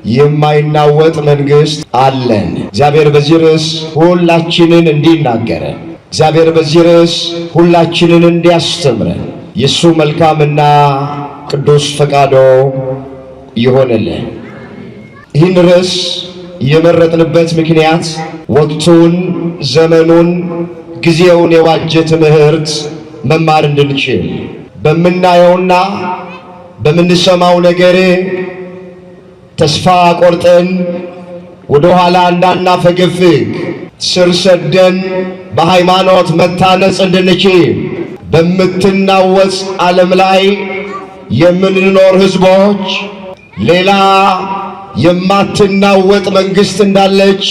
የማይናወጥ መንግስት አለን። እግዚአብሔር በዚህ ርዕስ ሁላችንን እንዲናገረን፣ እግዚአብሔር በዚህ ርዕስ ሁላችንን እንዲያስተምረን የሱ መልካምና ቅዱስ ፈቃዶ ይሆንልን። ይህን ርዕስ የመረጥንበት ምክንያት ወቅቱን፣ ዘመኑን፣ ጊዜውን የዋጀ ትምህርት መማር እንድንችል በምናየውና በምንሰማው ነገር ተስፋ ቆርጠን ወደ ኋላ እንዳናፈገፍግ ስር ሰደን በሃይማኖት መታነጽ እንድንችል በምትናወጽ ዓለም ላይ የምንኖር ሕዝቦች ሌላ የማትናወጥ መንግስት እንዳለች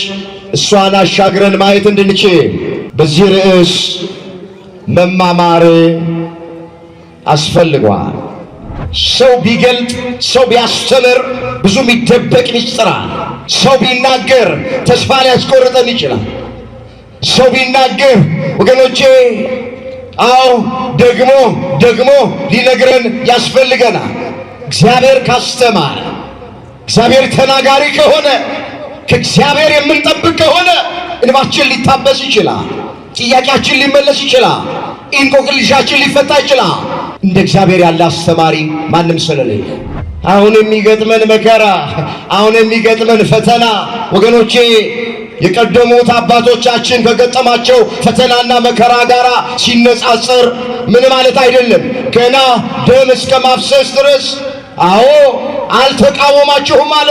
እሷን አሻግረን ማየት እንድንችል በዚህ ርዕስ መማማር አስፈልጓል። ሰው ቢገልጥ፣ ሰው ቢያስተምር ብዙ የሚደበቅ ሚስጥር አለ። ሰው ቢናገር ተስፋ ሊያስቆርጠን ይችላል። ሰው ቢናገር ወገኖቼ፣ አዎ ደግሞ ሊነግረን ያስፈልገናል። እግዚአብሔር ካስተማረ፣ እግዚአብሔር ተናጋሪ ከሆነ፣ ከእግዚአብሔር የምንጠብቅ ከሆነ እንባችን ሊታበስ ይችላል። ጥያቄያችን ሊመለስ ይችላል። እንቆቅልሻችን ሊፈታ ይችላል። እንደ እግዚአብሔር ያለ አስተማሪ ማንም ስለሌለ አሁን የሚገጥመን መከራ፣ አሁን የሚገጥመን ፈተና ወገኖቼ የቀደሙት አባቶቻችን ከገጠማቸው ፈተናና መከራ ጋር ሲነጻጸር ምን ማለት አይደለም። ገና ደም እስከ ማፍሰስ ድረስ አዎ አልተቃወማችሁም አለ።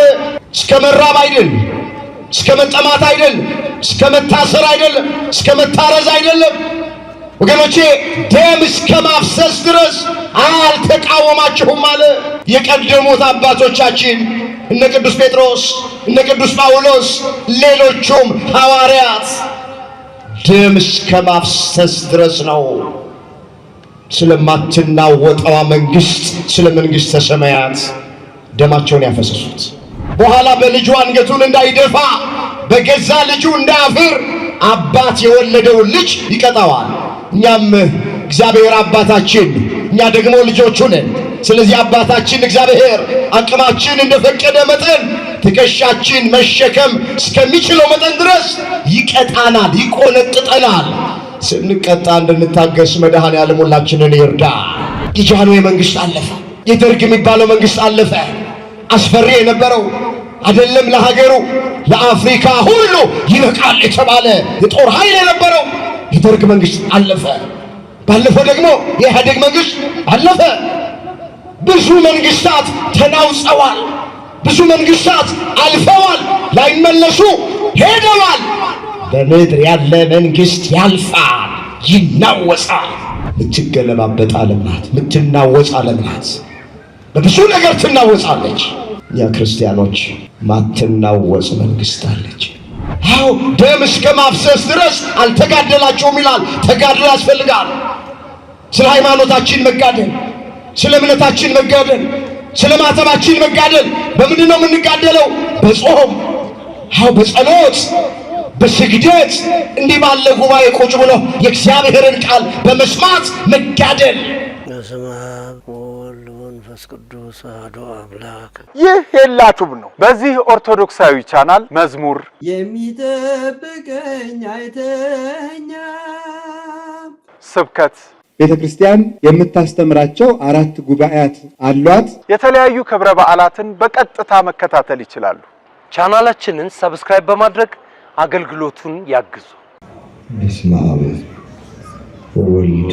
እስከ መራብ አይደለም፣ እስከ መጠማት አይደለም፣ እስከ መታሰር አይደለም፣ እስከ መታረዝ አይደለም ወገኖቼ፣ ደም እስከ ማፍሰስ ድረስ አልተቃወማችሁም አለ። የቀደሙት አባቶቻችን እነ ቅዱስ ጴጥሮስ፣ እነ ቅዱስ ጳውሎስ፣ ሌሎቹም ሐዋርያት ደም እስከ ማፍሰስ ድረስ ነው ስለማትናወጠዋ መንግስት፣ ስለ መንግሥተ ሰማያት ደማቸውን ያፈሰሱት። በኋላ በልጁ አንገቱን እንዳይደፋ፣ በገዛ ልጁ እንዳያፍር አባት የወለደውን ልጅ ይቀጣዋል። እኛም እግዚአብሔር አባታችን፣ እኛ ደግሞ ልጆቹ ነን። ስለዚህ አባታችን እግዚአብሔር አቅማችን እንደፈቀደ መጠን ትከሻችን መሸከም እስከሚችለው መጠን ድረስ ይቀጣናል፣ ይቆነጥጠናል። ስንቀጣ እንድንታገስ መድኃኔዓለም ሁላችንን ይርዳ። የጃንሆይ መንግስት አለፈ። የደርግ የሚባለው መንግስት አለፈ። አስፈሪ የነበረው አይደለም ለሀገሩ ለአፍሪካ ሁሉ ይበቃል የተባለ የጦር ኃይል የነበረው የደርግ መንግስት አለፈ። ባለፈው ደግሞ የኢህአዴግ መንግስት አለፈ። ብዙ መንግስታት ተናውጸዋል። ብዙ መንግስታት አልፈዋል፣ ላይመለሱ ሄደዋል። በምድር ያለ መንግስት ያልፋል፣ ይናወጻል። ምትገለባበጥ ዓለም ናት፣ ምትናወጽ ዓለም ናት። በብዙ ነገር ትናወጻለች። እኛ ክርስቲያኖች ማትናወጽ መንግስት አለች። አዎ ደም እስከ ማፍሰስ ድረስ አልተጋደላቸውም ይላል። ተጋድሎ ያስፈልጋል። ስለ ሃይማኖታችን መጋደል፣ ስለ እምነታችን መጋደል፣ ስለ ማተባችን መጋደል። በምንድን ነው የምንጋደለው? በጾም፣ አዎ በጸሎት፣ በስግደት፣ እንዲህ ባለ ጉባኤ ቁጭ ብሎ የእግዚአብሔርን ቃል በመስማት መጋደል። በስመ አብ ወወልድ ወመንፈስ ቅዱስ አሐዱ አምላክ። ይህ ሄላቱብ ነው። በዚህ ኦርቶዶክሳዊ ቻናል መዝሙር የሚጠብቀኝ አይተኛ፣ ስብከት፣ ቤተክርስቲያን የምታስተምራቸው 4 ጉባኤያት አሏት። የተለያዩ ክብረ በዓላትን በቀጥታ መከታተል ይችላሉ። ቻናላችንን ሰብስክራይብ በማድረግ አገልግሎቱን ያግዙ። በስመ አብ ወወልድ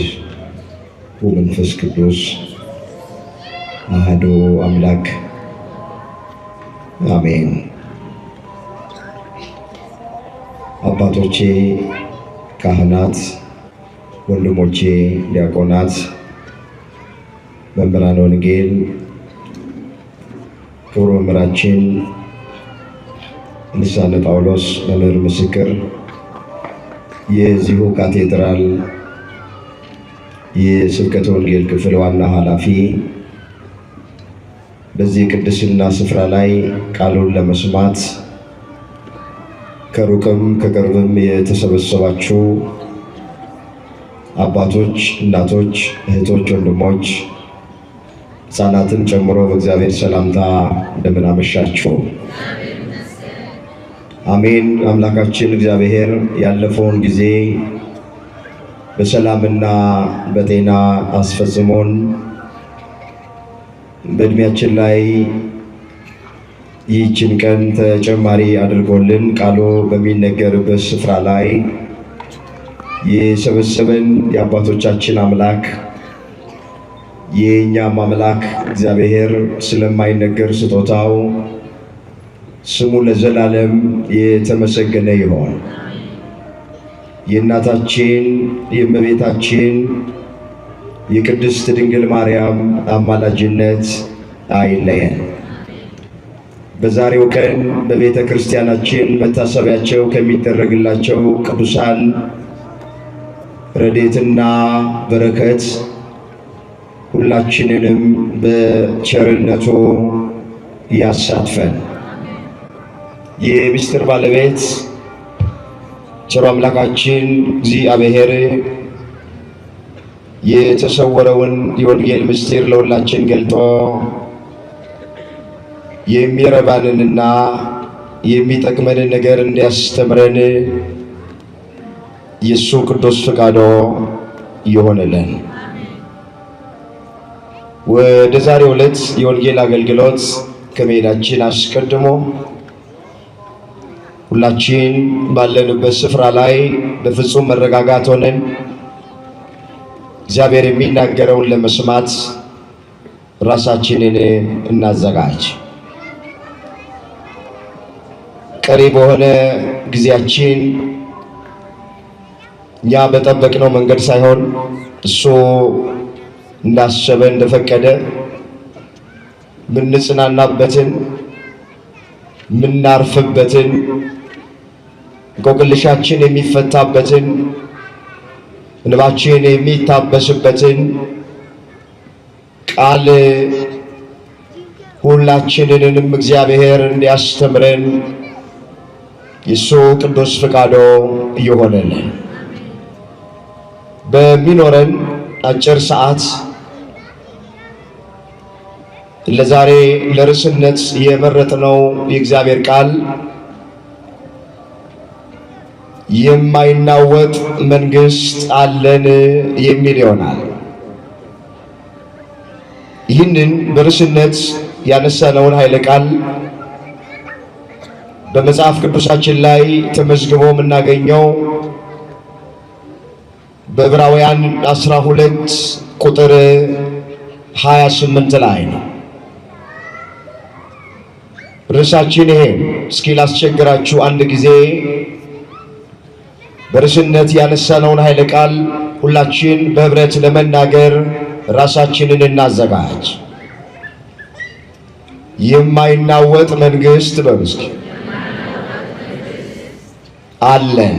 ወመንፈስ ቅዱስ አሐዱ አምላክ አሜን። አባቶቼ ካህናት፣ ወንድሞቼ ዲያቆናት፣ መምህራነ ወንጌል፣ ክቡር መምህራችን ልሳነ ጳውሎስ መምህር ምስክር፣ የዚሁ ካቴድራል የስብከተ ወንጌል ክፍል ዋና ኃላፊ፣ በዚህ ቅድስና ስፍራ ላይ ቃሉን ለመስማት ከሩቅም ከቅርብም የተሰበሰባችሁ አባቶች፣ እናቶች፣ እህቶች፣ ወንድሞች ሕፃናትን ጨምሮ በእግዚአብሔር ሰላምታ እንደምን አመሻችሁ። አሜን። አምላካችን እግዚአብሔር ያለፈውን ጊዜ በሰላምና በጤና አስፈጽሞን በእድሜያችን ላይ ይህችን ቀን ተጨማሪ አድርጎልን ቃሉ በሚነገርበት ስፍራ ላይ የሰበሰበን የአባቶቻችን አምላክ የእኛም አምላክ እግዚአብሔር ስለማይነገር ስጦታው ስሙ ለዘላለም የተመሰገነ ይሁን። የእናታችን የእመቤታችን የቅድስት ድንግል ማርያም አማላጅነት አይለየን። በዛሬው ቀን በቤተ ክርስቲያናችን መታሰቢያቸው ከሚደረግላቸው ቅዱሳን ረድኤትና በረከት ሁላችንንም በቸርነቱ ያሳትፈን። የምስጢር ባለቤት ቸሩ አምላካችን እግዚአብሔር የተሰወረውን የወንጌል ምስጢር ለሁላችን ገልጦ የሚረባንንና የሚጠቅመንን ነገር እንዲያስተምረን የሱ ቅዱስ ፈቃዱ ይሆንልን። ወደ ዛሬው ዕለት የወንጌል አገልግሎት ከመሄዳችን አስቀድሞ ሁላችን ባለንበት ስፍራ ላይ በፍጹም መረጋጋት ሆነን እግዚአብሔር የሚናገረውን ለመስማት ራሳችንን እናዘጋጅ። ቀሪ በሆነ ጊዜያችን እኛ በጠበቅነው መንገድ ሳይሆን እሱ እንዳሰበ እንደፈቀደ ምንጽናናበትን ምናርፍበትን እንቆቅልሻችን የሚፈታበትን እንባችን የሚታበስበትን ቃል ሁላችንንም እግዚአብሔር እንዲያስተምረን የሱ ቅዱስ ፈቃዱ ይሆንልን። በሚኖረን አጭር ሰዓት ለዛሬ ለርዕስነት የመረጥነው የእግዚአብሔር ቃል የማይናወጥ መንግስት አለን የሚል ይሆናል። ይህንን በርዕስነት ያነሳነውን ኃይለ ቃል በመጽሐፍ ቅዱሳችን ላይ ተመዝግቦ የምናገኘው በዕብራውያን 12 ቁጥር 28 ላይ ነው። ርዕሳችን ይሄ እስኪ ላስቸግራችሁ አንድ ጊዜ በርዕስነት ያነሳነውን ኃይለ ቃል ሁላችን በህብረት ለመናገር ራሳችንን እናዘጋጅ። የማይናወጥ መንግስት በርስክ አለን።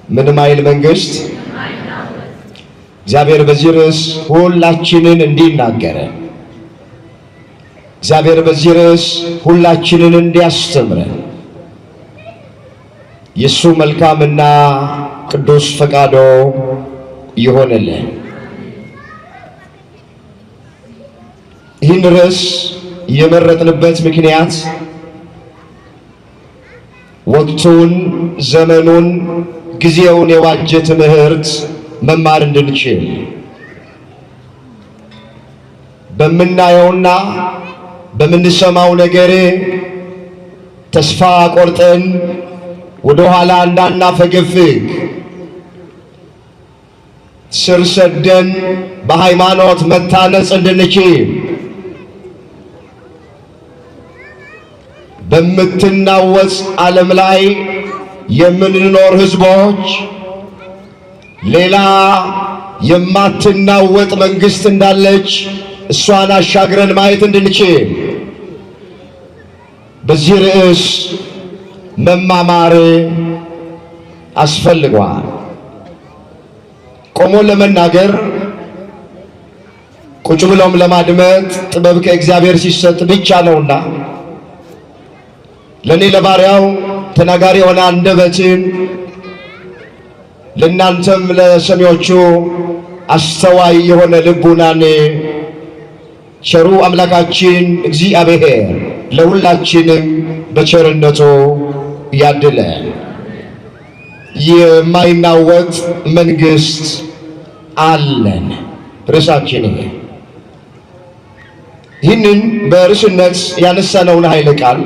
ምንም አይል መንግስት እግዚአብሔር በዚህ ርዕስ ሁላችንን እንዲናገረን፣ እግዚአብሔር በዚህ ርዕስ ሁላችንን እንዲያስተምረን የሱ መልካምና ቅዱስ ፈቃዱ ይሆንልን። ይህን ርዕስ የመረጥንበት ምክንያት ወቅቱን፣ ዘመኑን፣ ጊዜውን የዋጀ ትምህርት መማር እንድንችል በምናየውና በምንሰማው ነገር ተስፋ ቆርጠን ወደ ኋላ እንዳናፈገፍግ ስር ሰደን በሃይማኖት መታነጽ እንድንችል በምትናወጽ ዓለም ላይ የምንኖር ህዝቦች ሌላ የማትናወጥ መንግስት እንዳለች እሷን አሻግረን ማየት እንድንችል በዚህ ርዕስ መማማር አስፈልጓል። ቆሞ ለመናገር ቁጭ ብሎም ለማድመጥ ጥበብ ከእግዚአብሔር ሲሰጥ ብቻ ነውና ለኔ ለባሪያው ተናጋሪ የሆነ አንደበትን ለናንተም ለሰሚዎቹ አስተዋይ የሆነ ልቡናን ቸሩ አምላካችን እግዚአብሔር ለሁላችንም በቸርነቱ ያድለን። የማይናወጥ መንግስት አለን። ርዕሳችን ይህንን በርዕስነት ያነሳነውን ኃይለ ቃል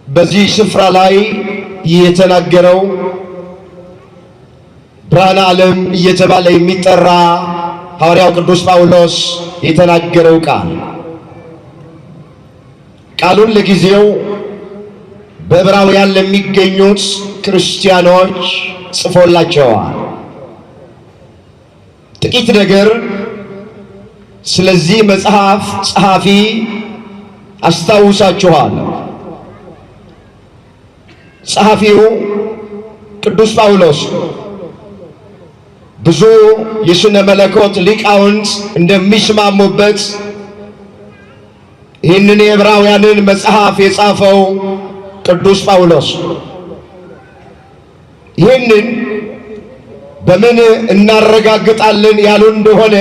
በዚህ ስፍራ ላይ የተናገረው ብርሃነ ዓለም እየተባለ የሚጠራ ሐዋርያው ቅዱስ ጳውሎስ የተናገረው ቃሉን ለጊዜው በዕብራውያን ለሚገኙት ክርስቲያኖች ጽፎላቸዋል። ጥቂት ነገር ስለዚህ መጽሐፍ ጸሐፊ አስታውሳችኋለሁ። ጸሐፊው ቅዱስ ጳውሎስ ብዙ የሥነ መለኮት ሊቃውንት እንደሚስማሙበት ይህንን የዕብራውያንን መጽሐፍ የጻፈው ቅዱስ ጳውሎስ ይህንን በምን እናረጋግጣለን ያሉ እንደሆነ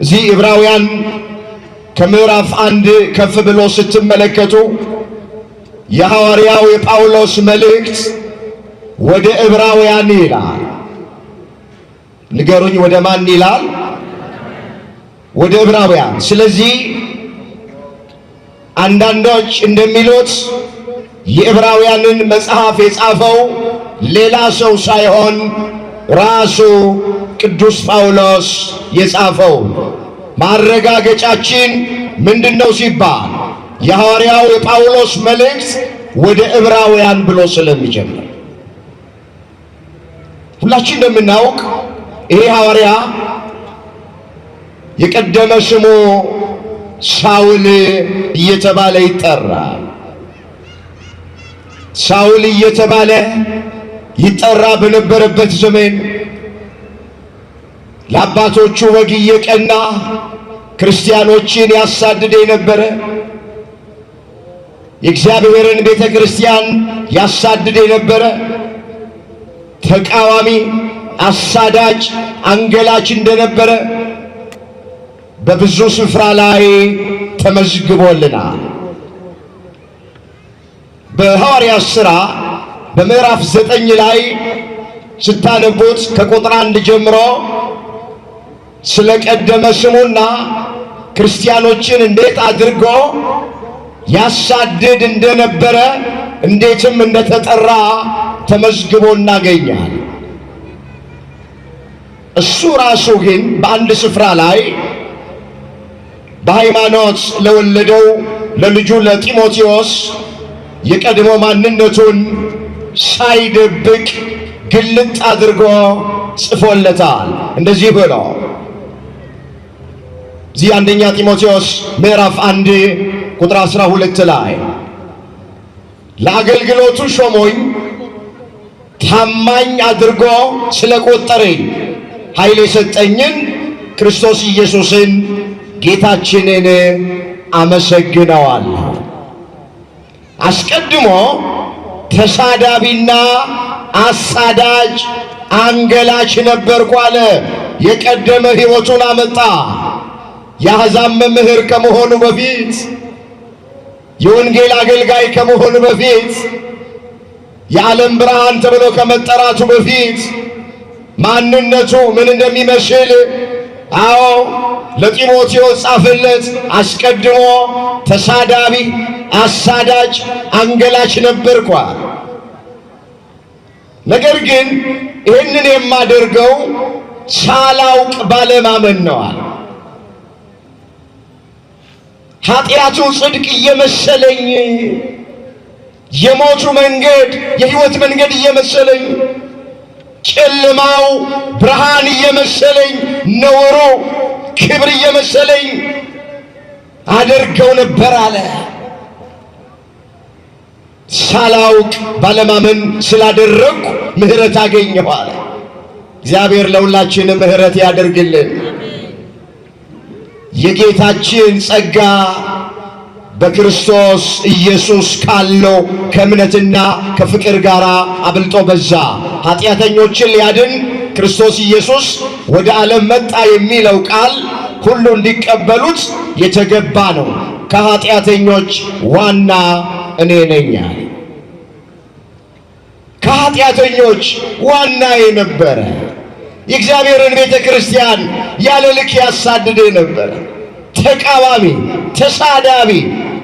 እዚህ ዕብራውያን ከምዕራፍ 1 ከፍ ብሎ ስትመለከቱ የሐዋርያው የጳውሎስ መልእክት ወደ ዕብራውያን ይላል። ንገሩኝ፣ ወደ ማን ይላል? ወደ ዕብራውያን። ስለዚህ አንዳንዶች እንደሚሉት የዕብራውያንን መጽሐፍ የጻፈው ሌላ ሰው ሳይሆን ራሱ ቅዱስ ጳውሎስ የጻፈው። ማረጋገጫችን ምንድነው ሲባል የሐዋርያው የጳውሎስ መልእክት ወደ ዕብራውያን ብሎ ስለሚጀምር ሁላችን እንደምናውቅ ይሄ ሐዋርያ የቀደመ ስሙ ሳውል እየተባለ ይጠራል። ሳውል እየተባለ ይጠራ በነበረበት ዘመን ለአባቶቹ ወግ እየቀና ክርስቲያኖችን ያሳድድ የነበረ የእግዚአብሔርን ቤተ ክርስቲያን ያሳድድ የነበረ ተቃዋሚ፣ አሳዳጅ፣ አንገላች እንደነበረ በብዙ ስፍራ ላይ ተመዝግቦልናል። በሐዋርያት ሥራ በምዕራፍ 9 ላይ ስታነቡት ከቁጥር 1 ጀምሮ ስለ ቀደመ ስሙና ክርስቲያኖችን እንዴት አድርጎ ያሳድድ እንደነበረ እንዴትም እንደተጠራ ተመዝግቦ እናገኛል። እሱ ራሱ ግን በአንድ ስፍራ ላይ በሃይማኖት ለወለደው ለልጁ ለጢሞቴዎስ የቀድሞ ማንነቱን ሳይደብቅ ግልጥ አድርጎ ጽፎለታል። እንደዚህ ብሎ እዚህ አንደኛ ጢሞቴዎስ ምዕራፍ 1 ቁጥር 12 ላይ ለአገልግሎቱ ሾሞኝ ታማኝ አድርጎ ስለቆጠረኝ ኃይል የሰጠኝን ክርስቶስ ኢየሱስን ጌታችንን አመሰግነዋለሁ። አስቀድሞ ተሳዳቢና አሳዳጅ አንገላች ነበርኩ አለ። የቀደመ ሕይወቱን አመጣ። የአሕዛብ መምህር ከመሆኑ በፊት፣ የወንጌል አገልጋይ ከመሆኑ በፊት፣ የዓለም ብርሃን ተብሎ ከመጠራቱ በፊት ማንነቱ ምን እንደሚመስል ለጢሞቴዎስ ጻፈለት። አስቀድሞ ተሳዳቢ፣ አሳዳጅ፣ አንገላች ነበርኳል። ነገር ግን ይህንን የማደርገው ሳላውቅ ባለማመን ነዋል። ኃጢአቱ ጽድቅ እየመሰለኝ፣ የሞቱ መንገድ የሕይወት መንገድ እየመሰለኝ፣ ጨለማው ብርሃን እየመሰለኝ፣ ነውሩ ክብር እየመሰለኝ አደርገው ነበር አለ። ሳላውቅ ባለማመን ስላደረግኩ ምሕረት አገኘሁ አለ። እግዚአብሔር ለሁላችንም ምሕረት ያደርግልን። የጌታችን ጸጋ በክርስቶስ ኢየሱስ ካለው ከእምነትና ከፍቅር ጋር አብልጦ በዛ። ኃጢአተኞችን ሊያድን ክርስቶስ ኢየሱስ ወደ ዓለም መጣ የሚለው ቃል ሁሉ እንዲቀበሉት የተገባ ነው። ከኃጢአተኞች ዋና እኔ ነኝ። ከኃጢአተኞች ዋና የነበረ የእግዚአብሔርን ቤተ ክርስቲያን ያለ ልክ ያሳድድ የነበረ ተቃዋሚ፣ ተሳዳቢ፣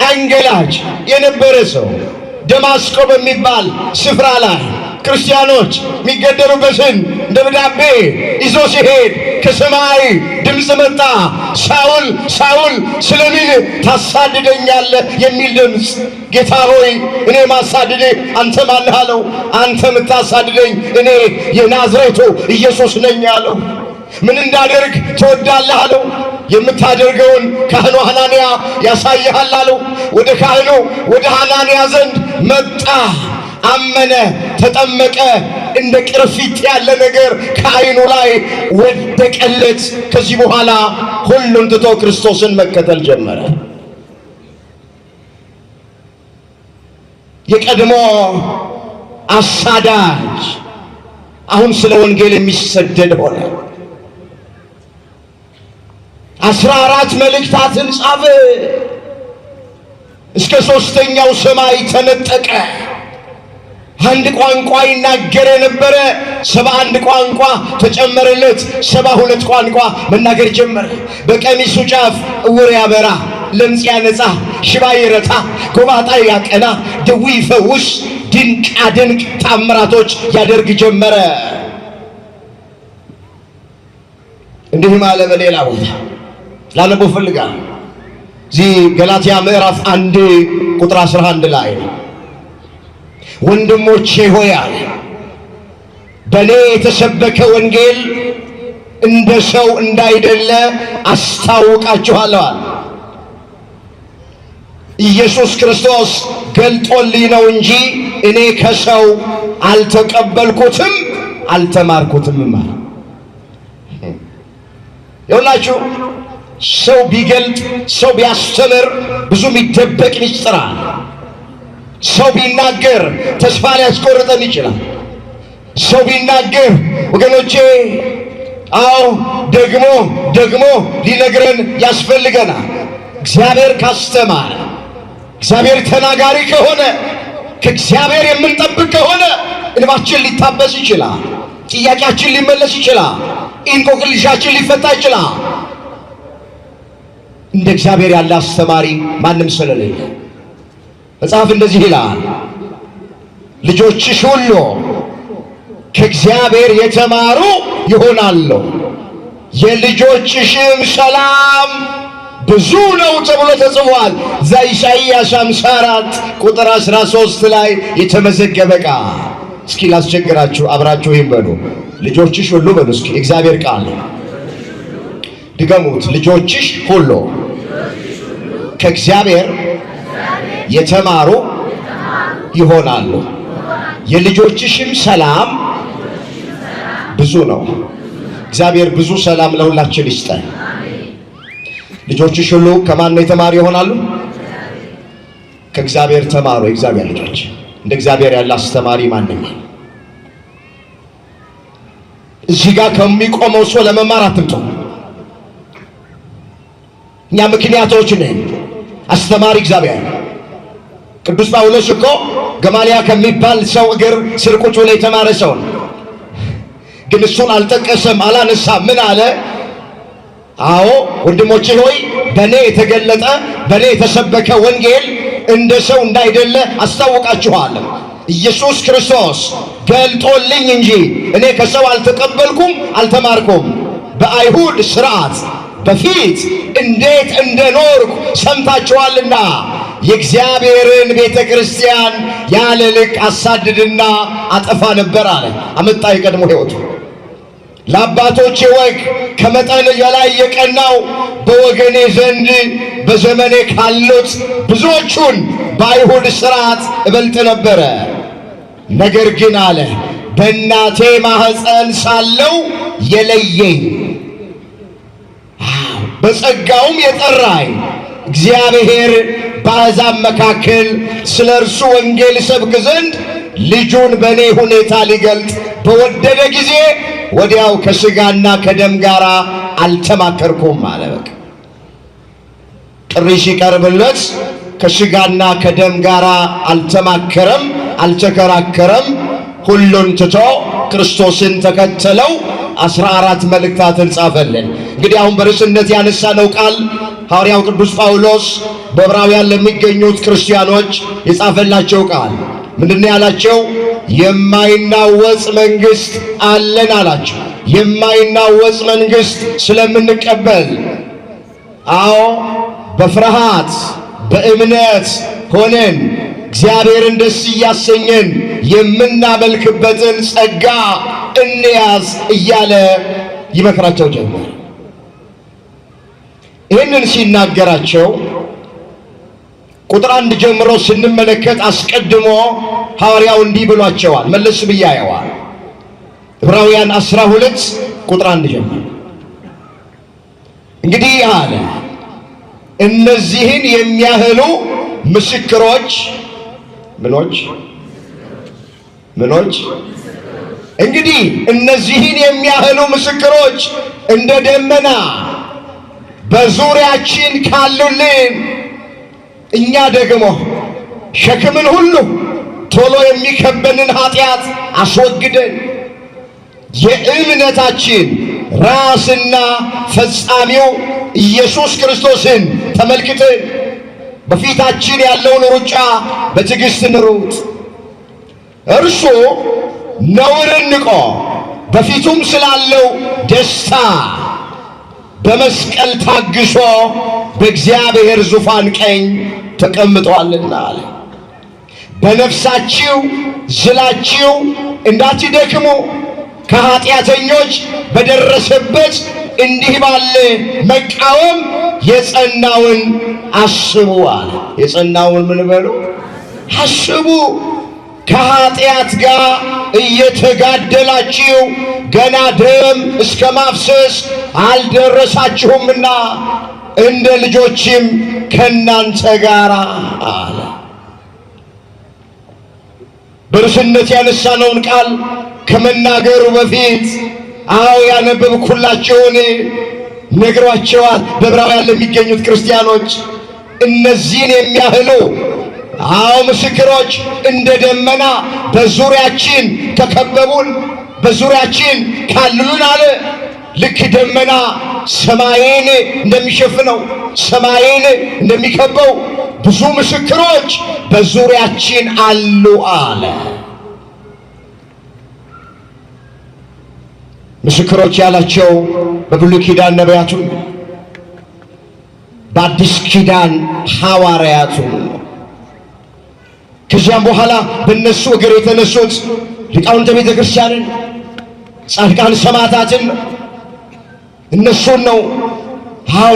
አንገላጭ የነበረ ሰው ደማስቆ በሚባል ስፍራ ላይ ክርስቲያኖች የሚገደሉበትን ደብዳቤ ይዞ ሲሄድ ከሰማይ ድምፅ መጣ። ሳውል ሳውል ስለምን ታሳድደኛለህ የሚል ድምፅ። ጌታ ሆይ እኔ ማሳድድህ አንተ ማን ነህ አለው። አንተ የምታሳድደኝ እኔ የናዝሬቱ ኢየሱስ ነኝ አለው። ምን እንዳደርግ ትወዳለህ አለው። የምታደርገውን ካህኑ ሐናንያ ያሳይሃል አለው። ወደ ካህኑ ወደ ሐናንያ ዘንድ መጣ። አመነ፣ ተጠመቀ። እንደ ቅርፊት ያለ ነገር ከዓይኑ ላይ ወደቀለት። ከዚህ በኋላ ሁሉን ትቶ ክርስቶስን መከተል ጀመረ። የቀድሞ አሳዳጅ አሁን ስለ ወንጌል የሚሰደድ ሆነ። 14 መልእክታትን ጻፈ። እስከ 3ኛው ሰማይ ተነጠቀ። አንድ ቋንቋ ይናገር የነበረ 71 ቋንቋ ተጨመረለት። 72 ቋንቋ መናገር ጀመረ። በቀሚሱ ጫፍ ዕውር ያበራ፣ ለምጽ ያነጻ፣ ሽባ ይረታ፣ ጎባጣ ያቀና፣ ድዊ ይፈውስ፣ ድንቅ ድንቅ ታምራቶች ያደርግ ጀመረ። እንዲህም አለ በሌላ ቦታ ላነበው ፈልጋለሁ። እዚህ ገላትያ ምዕራፍ 1 ቁጥር 11 ላይ ወንድሞቼ ሆይ አለ በእኔ የተሰበከ ወንጌል እንደ ሰው እንዳይደለ አስታውቃችኋለሁ አለ። ኢየሱስ ክርስቶስ ገልጦልኝ ነው እንጂ እኔ ከሰው አልተቀበልኩትም አልተማርኩትም ማለት ይኸውላችሁ። ሰው ቢገልጥ ሰው ቢያስተምር ብዙ የሚደበቅ ምስጢር አለ። ሰው ቢናገር ተስፋ ሊያስቆርጠን ይችላል። ሰው ቢናገር ወገኖቼ፣ አዎ ደግሞ ሊነግረን ያስፈልገናል። እግዚአብሔር ካስተማረ፣ እግዚአብሔር ተናጋሪ ከሆነ፣ ከእግዚአብሔር የምንጠብቅ ከሆነ እንባችን ሊታበስ ይችላል። ጥያቄያችን ሊመለስ ይችላል። እንቆቅልሻችን ሊፈታ ይችላል። እንደ እግዚአብሔር ያለ አስተማሪ ማንም ስለሌለ መጽሐፍ እንደዚህ ይላል፣ ልጆችሽ ሁሉ ከእግዚአብሔር የተማሩ ይሆናሉ፣ የልጆችሽም ሰላም ብዙ ነው ተብሎ ተጽፏል። ኢሳይያስ 54 ቁጥር 13 ላይ የተመዘገበ ቃል። እስኪ ላስቸግራችሁ፣ አብራችሁ ይህን በሉ። ልጆችሽ ሁሉ በሉ እስኪ። እግዚአብሔር ቃል ድገሙት። ልጆችሽ ሁሉ ከእግዚአብሔር የተማሩ ይሆናሉ፣ የልጆችሽም ሰላም ብዙ ነው። እግዚአብሔር ብዙ ሰላም ለሁላችን ይስጠን። ልጆችሽ ሁሉ ከማን ነው የተማሩ ይሆናሉ? ከእግዚአብሔር ተማሩ። የእግዚአብሔር ልጆች እንደ እግዚአብሔር ያለ አስተማሪ ማንም እዚህ ጋር ከሚቆመው ሰው ለመማር አትምጡ። እኛ ምክንያቶች ነን። አስተማሪ እግዚአብሔር። ቅዱስ ጳውሎስ እኮ ገማልያ ከሚባል ሰው እግር ስር ቁጭ ብሎ የተማረ ሰው ነው። ግን እሱን አልጠቀሰም፣ አላነሳም። ምን አለ? አዎ ወንድሞቼ ሆይ በእኔ የተገለጠ በእኔ የተሰበከ ወንጌል እንደ ሰው እንዳይደለ አስታውቃችኋለሁ። ኢየሱስ ክርስቶስ ገልጦልኝ እንጂ እኔ ከሰው አልተቀበልኩም አልተማርኩም። በአይሁድ ሥርዓት በፊት እንዴት እንደኖርኩ ሰምታችኋልና የእግዚአብሔርን ቤተ ክርስቲያን ያለ ልክ አሳድድና አጠፋ ነበር አለ። አመጣ የቀድሞ ሕይወቱ። ለአባቶቼ ወግ ከመጠን በላይ የቀናው በወገኔ ዘንድ በዘመኔ ካሉት ብዙዎቹን በአይሁድ ሥርዓት እበልጥ ነበረ። ነገር ግን አለ በእናቴ ማኅፀን ሳለው የለየኝ በጸጋውም የጠራኝ እግዚአብሔር በአሕዛብ መካከል ስለ እርሱ ወንጌል ሰብክ ዘንድ ልጁን በእኔ ሁኔታ ሊገልጥ በወደደ ጊዜ ወዲያው ከሥጋና ከደም ጋር አልተማከርኩም አለ። በቃ ጥሪ ሲቀርብለት ከስጋና ከደም ጋር አልተማከረም፣ አልተከራከረም። ሁሉን ትቶ ክርስቶስን ተከተለው 14 መልእክታትን ጻፈልን። እንግዲህ አሁን በርዕስነት ያነሳነው ቃል ሐዋርያው ቅዱስ ጳውሎስ በዕብራውያን ለሚገኙት ክርስቲያኖች የጻፈላቸው ቃል ምንድነው ያላቸው? የማይናወጽ መንግስት አለን አላቸው። የማይናወጽ መንግስት ስለምንቀበል፣ አዎ በፍርሃት በእምነት ሆነን እግዚአብሔርን ደስ እያሰኘን የምናመልክበትን ጸጋ እንያዝ እያለ ይመክራቸው ጀመር። ይህንን ሲናገራቸው ቁጥር 1 ጀምሮ ስንመለከት አስቀድሞ ሐዋርያው እንዲህ ብሏቸዋል። መለስ ብዬ አየዋል። ዕብራውያን 12 ቁጥር 1 ጀምሮ እንግዲህ አለ እነዚህን የሚያህሉ ምስክሮች ምኖች እንግዲህ እነዚህን የሚያህሉ ምስክሮች እንደ ደመና በዙሪያችን ካሉልን እኛ ደግሞ ሸክምን ሁሉ ቶሎ የሚከበንን ኃጢአት አስወግደን የእምነታችን ራስና ፈጻሚው ኢየሱስ ክርስቶስን ተመልክተን በፊታችን ያለውን ሩጫ በትዕግስት እንሩጥ። እርሱ ነውርን ንቆ በፊቱም ስላለው ደስታ በመስቀል ታግሶ በእግዚአብሔር ዙፋን ቀኝ ተቀምጧልና አለ። በነፍሳችሁ ዝላችሁ እንዳትደክሙ ከኃጢአተኞች በደረሰበት እንዲህ ባለ መቃወም የጸናውን አስቡ አለ። የጸናውን ምን በሉ? አስቡ። ከኃጢአት ጋር እየተጋደላችሁ ገና ደም እስከ ማፍሰስ አልደረሳችሁምና እንደ ልጆችም ከናንተ ጋር አለ። በርዕስነት ያነሳነውን ቃል ከመናገሩ በፊት ያነበብኩላችሁን ነግሯቸዋል። በዕብራውያን ለሚገኙት ክርስቲያኖች እነዚህን የሚያህሉ ምስክሮች እንደ ደመና በዙሪያችን ከከበቡን በዙሪያችን ካሉን አለ። ልክ ደመና ሰማይን እንደሚሸፍነው ሰማይን እንደሚከበው ብዙ ምስክሮች በዙሪያችን አሉ አለ። ምስክሮች ያላቸው በብሉይ ኪዳን ነቢያቱ፣ በአዲስ ኪዳን ሐዋርያቱ፣ ከዚያም በኋላ በእነሱ እግር የተነሱት ሊቃውንተ ቤተ ክርስቲያንን ጻድቃን ሰማዕታትን እነሱን ነው።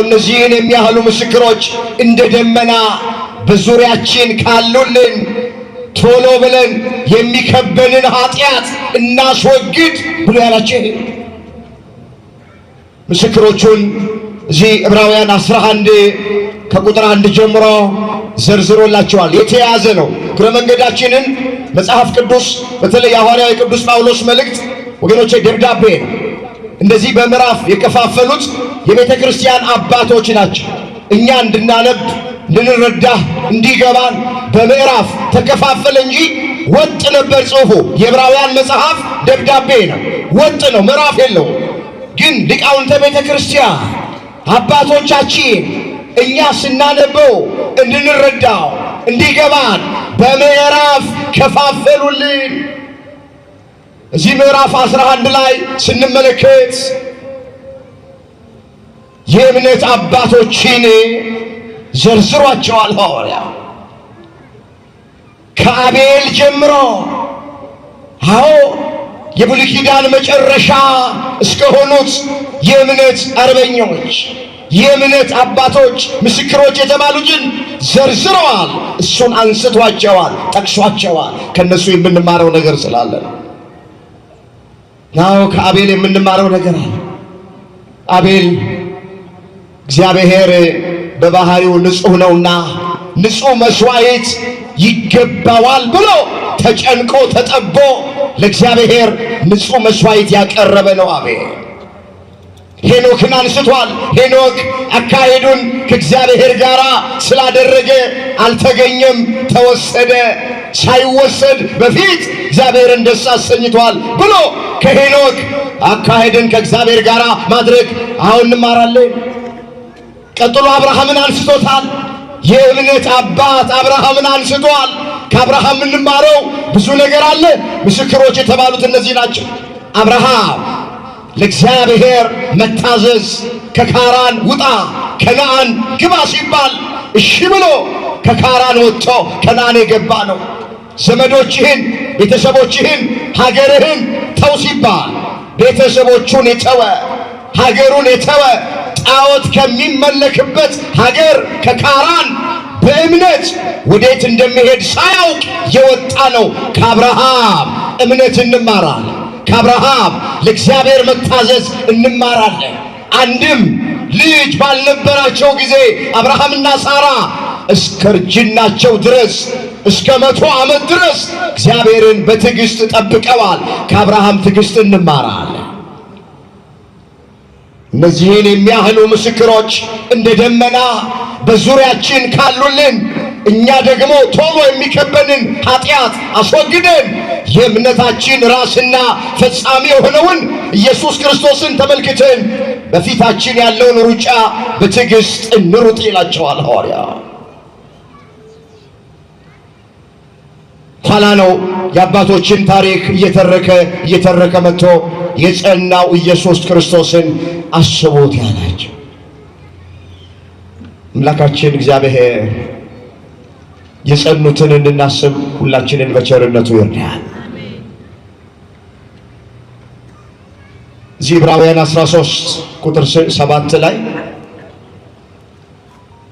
እነዚህን የሚያህሉ ምስክሮች እንደ ደመና በዙሪያችን ካሉልን ቶሎ ብለን የሚከበንን ኃጢአት እናስወግድ ብሎ ያላቸው ምስክሮቹን እዚህ ዕብራውያን 11 ከቁጥር 1 ጀምሮ ዘርዝሮላቸዋል። የተያዘ ነው። እግረ መንገዳችንን መጽሐፍ ቅዱስ በተለይ የሐዋርያው ቅዱስ ጳውሎስ መልእክት ወገኖቼ ደብዳቤ ነው። እንደዚህ በምዕራፍ የከፋፈሉት የቤተ ክርስቲያን አባቶች ናቸው። እኛ እንድናነብ እንድንረዳ እንዲገባን በምዕራፍ ተከፋፈለ እንጂ ወጥ ነበር ጽሑፉ። የዕብራውያን መጽሐፍ ደብዳቤ ነው፣ ወጥ ነው፣ ምዕራፍ የለው። ግን ሊቃውንተ ቤተ ክርስቲያን አባቶቻችን እኛ ስናነበው እንድንረዳው እንዲገባን በምዕራፍ ከፋፈሉልን። እዚህ ምዕራፍ 11 ላይ ስንመለከት የእምነት አባቶችን ዘርዝሯቸዋል ሐዋርያው ከአቤል ጀምሮ። የብሉይ ኪዳን መጨረሻ እስከሆኑት የእምነት አርበኞች የእምነት አባቶች ምስክሮች የተባሉትን ዘርዝረዋል። እሱን አንስቷቸዋል፣ ጠቅሷቸዋል። ከነሱ የምንማረው ነገር ስላለ ነው። ከአቤል የምንማረው ነገር አለ። አቤል እግዚአብሔር በባህሪው ንጹሕ ነውና ንጹሕ መስዋዕት ይገባዋል ብሎ ተጨንቆ ተጠቦ ለእግዚአብሔር ንጹሕ መስዋዕት ያቀረበ ነው አቤል። ሄኖክን አንስቷል። ሄኖክ አካሄዱን ከእግዚአብሔር ጋር ስላደረገ አልተገኘም፣ ተወሰደ። ሳይወሰድ በፊት እግዚአብሔርን ደስ አሰኝቷል ብሎ ከሄኖክ አካሄድን ከእግዚአብሔር ጋር ማድረግ አሁን እንማራለን። ቀጥሎ አብርሃምን አንስቶታል። የእምነት አባት አብርሃምን አንስቷል። ከአብርሃም እንማረው ብዙ ነገር አለ። ምስክሮች የተባሉት እነዚህ ናቸው። አብርሃም ለእግዚአብሔር መታዘዝ፣ ከካራን ውጣ ከነዓን ግባ ሲባል እሺ ብሎ ከካራን ወጥቶ ከነዓን የገባ ነው። ዘመዶችህን፣ ቤተሰቦችህን፣ ሀገርህን ተው ሲባል ቤተሰቦቹን የተወ ሀገሩን የተወ ጣዖት ከሚመለክበት ሀገር ከካራን በእምነት ወዴት እንደሚሄድ ሳያውቅ የወጣ ነው። ከአብርሃም እምነት እንማራለን። ከአብርሃም ለእግዚአብሔር መታዘዝ እንማራለን። አንድም ልጅ ባልነበራቸው ጊዜ አብርሃምና ሳራ እስከ እርጅናቸው ድረስ እስከ 100 ዓመት ድረስ እግዚአብሔርን በትዕግስት ጠብቀዋል። ከአብርሃም ትዕግስት እንማራለን። እነዚህን የሚያህሉ ምስክሮች እንደ ደመና በዙሪያችን ካሉልን እኛ ደግሞ ቶሎ የሚከበንን ኃጢአት አስወግደን የእምነታችን ራስና ፈጻሚ የሆነውን ኢየሱስ ክርስቶስን ተመልክተን በፊታችን ያለውን ሩጫ በትዕግስት እንሩጥ ይላቸዋል ሐዋርያ። ኋላ ነው የአባቶችን ታሪክ እየተረከ መጥቶ የጸናው ኢየሱስ ክርስቶስን አስቡት ያላቸው። አምላካችን እግዚአብሔር የጸኑትን እንድናስብ ሁላችንን በቸርነቱ ይርዳል። እዚህ ዕብራውያን 13 ቁጥር 7 ላይ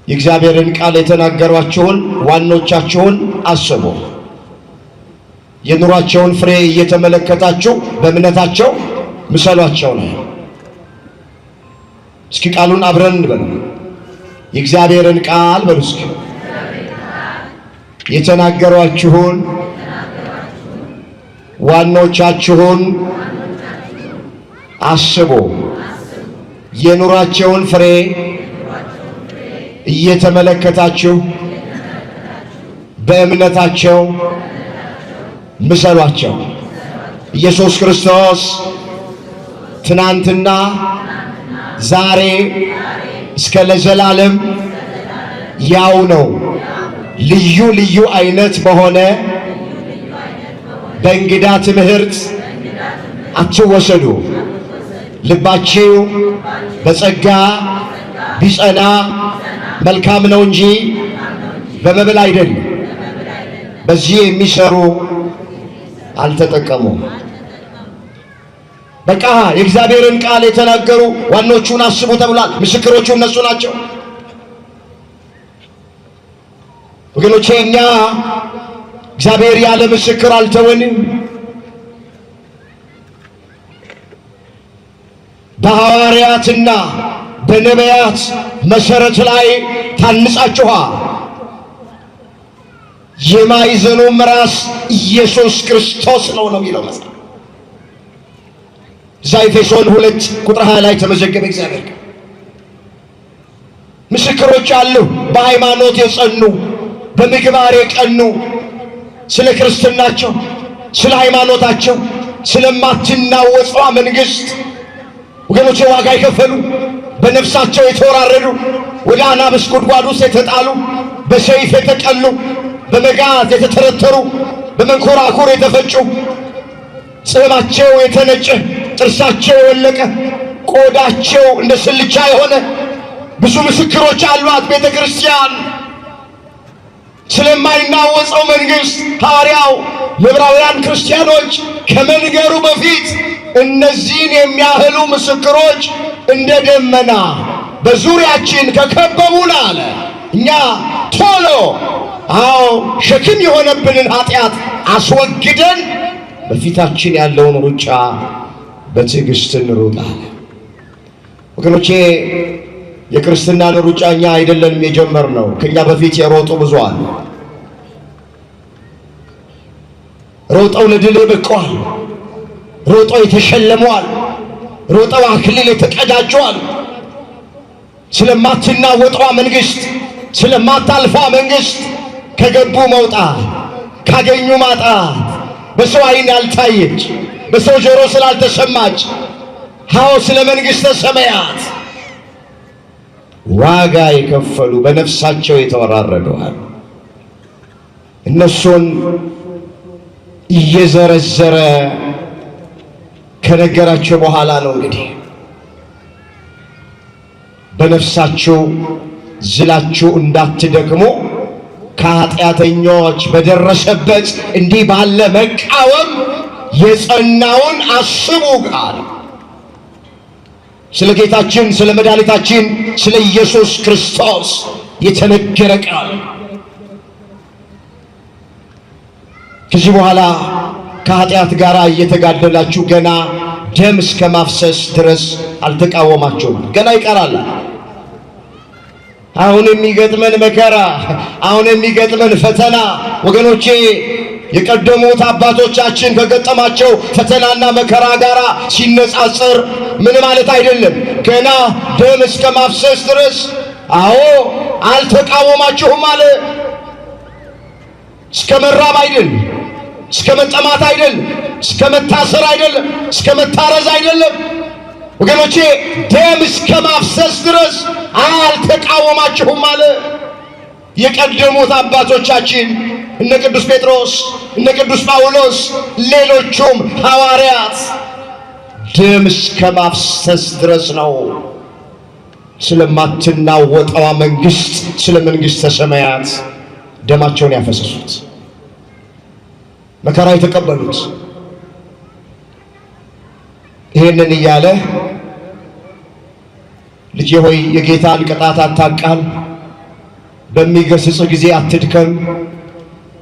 የእግዚአብሔርን ቃል የተናገሯቸውን ዋኖቻቸውን አስቡ፣ የኑሯቸውን ፍሬ እየተመለከታችሁ በእምነታቸው ምሰሏቸው ነው። እስኪ ቃሉን አብረን እንበል። የእግዚአብሔርን ቃል በሉ እስኪ። የተናገሯችሁን ዋኖቻችሁን አስቡ፣ የኑሯቸውን ፍሬ እየተመለከታችሁ በእምነታቸው ምሰሏቸው። ኢየሱስ ክርስቶስ ትናንትና ዛሬ እስከ ለዘላለም ያው ነው። ልዩ ልዩ አይነት በሆነ በእንግዳ ትምህርት አትወሰዱ። ልባችሁ በጸጋ ቢጸና መልካም ነው እንጂ በመብል አይደለም። በዚህ የሚሰሩ አልተጠቀሙም። በቃ የእግዚአብሔርን ቃል የተናገሩ ዋኖቹን አስቡ ተብሏል። ምስክሮቹ እነሱ ናቸው። ወገኖቼ እኛ እግዚአብሔር ያለ ምስክር አልተወንም። በሐዋርያትና በነቢያት መሰረት ላይ ታንጻችኋል። የማዕዘኑም ራስ ኢየሱስ ክርስቶስ ነው የሚለው መጽሐፍ። እዛ ኤፌሶን 2 ቁጥር 20 ላይ ተመዘገበ። እግዚአብሔር ምስክሮች አሉ፣ በሃይማኖት የጸኑ በምግባር የቀኑ ስለ ክርስትናቸው፣ ስለ ሃይማኖታቸው፣ ስለማትናወጸዋ መንግሥት ወገኖቼ ዋጋ የከፈሉ በነፍሳቸው የተወራረዱ ወደ አናብስት ጉድጓድ ውስጥ የተጣሉ በሰይፍ የተቀሉ በመጋዝ የተተረተሩ በመንኮራኩር የተፈጩ ጽሕማቸው የተነጨ ጥርሳቸው የወለቀ ቆዳቸው እንደ ስልቻ የሆነ ብዙ ምስክሮች አሏት ቤተ ክርስቲያን። ስለማይናወጸው መንግሥት ሐዋርያው ለዕብራውያን ክርስቲያኖች ከመንገሩ በፊት እነዚህን የሚያህሉ ምስክሮች እንደ ደመና በዙሪያችን ከከበቡን አለ እኛ ቶሎ ሸክም የሆነብንን ኃጢአት አስወግደን በፊታችን ያለውን ሩጫ በትዕግስት እንሩጣለን። ወገኖቼ የክርስትናን ሩጫ እኛ አይደለንም የጀመርነው። ከኛ በፊት የሮጡ ብዙ አሉ። ሮጠው ለድል በቅተዋል። ሮጠው የተሸለመዋል። ሮጠው አክሊል የተቀዳጁ አሉ። ስለማትናወጠዋ መንግስት፣ ስለማታልፏ መንግስት ከገቡ መውጣት፣ ካገኙ ማጣት፣ በሰው ዓይን ያልታየች በሰው ጆሮ ስላልተሰማች ሃው ስለ መንግስተ ሰማያት ዋጋ የከፈሉ በነፍሳቸው የተወራረደዋል። እነሱን እየዘረዘረ ከነገራቸው በኋላ ነው እንግዲህ በነፍሳቸው ዝላችሁ እንዳትደክሙ ከኃጢአተኞች በደረሰበት እንዲህ ባለ መቃወም የጸናውን አስቡ ቃል ስለ ጌታችን ስለ መድኃኒታችን ስለ ኢየሱስ ክርስቶስ የተነገረ ቃል። ከዚህ በኋላ ከኃጢአት ጋር እየተጋደላችሁ ገና ደም እስከ ማፍሰስ ድረስ አልተቃወማችሁም። ገና ይቀራል። አሁን የሚገጥመን መከራ፣ አሁን የሚገጥመን ፈተና ወገኖቼ የቀደሙት አባቶቻችን ከገጠማቸው ፈተናና መከራ ጋር ሲነጻጸር ምን ማለት አይደለም። ገና ደም እስከ ማፍሰስ ድረስ አዎ አልተቃወማችሁም አለ። እስከ መራብ አይደለም፣ እስከ መጠማት አይደለም፣ እስከ መታሰር አይደለም፣ እስከ መታረዝ አይደለም ወገኖቼ፣ ደም እስከ ማፍሰስ ድረስ አልተቃወማችሁም አለ። የቀደሙት አባቶቻችን እነ ቅዱስ ጴጥሮስ እነ ቅዱስ ጳውሎስ ሌሎቹም ሐዋርያት ደም እስከ ማፍሰስ ድረስ ነው ስለማትናወጠዋ መንግስት ስለ መንግስተ ሰማያት ደማቸውን ያፈሰሱት መከራ የተቀበሉት። ይሄንን እያለ ልጄ ሆይ የጌታን ቅጣት አታቃል፣ በሚገስጽ ጊዜ አትድከም፣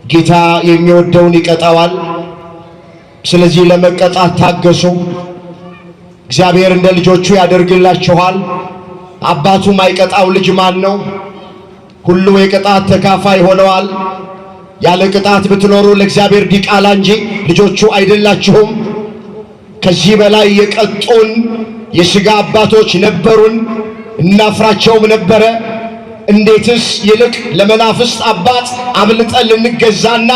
ጌታ የሚወደውን ይቀጣዋል። ስለዚህ ለመቀጣት ታገሱ፣ እግዚአብሔር እንደ ልጆቹ ያደርግላችኋል። አባቱ ማይቀጣው ልጅ ማን ነው? ሁሉ የቅጣት ተካፋይ ሆነዋል። ያለ ቅጣት ብትኖሩ ለእግዚአብሔር ዲቃላ እንጂ ልጆቹ አይደላችሁም። ከዚህ በላይ የቀጡን የሥጋ አባቶች ነበሩን፣ እናፍራቸውም ነበረ። እንዴትስ ይልቅ ለመናፍስት አባት አብልጠን ልንገዛና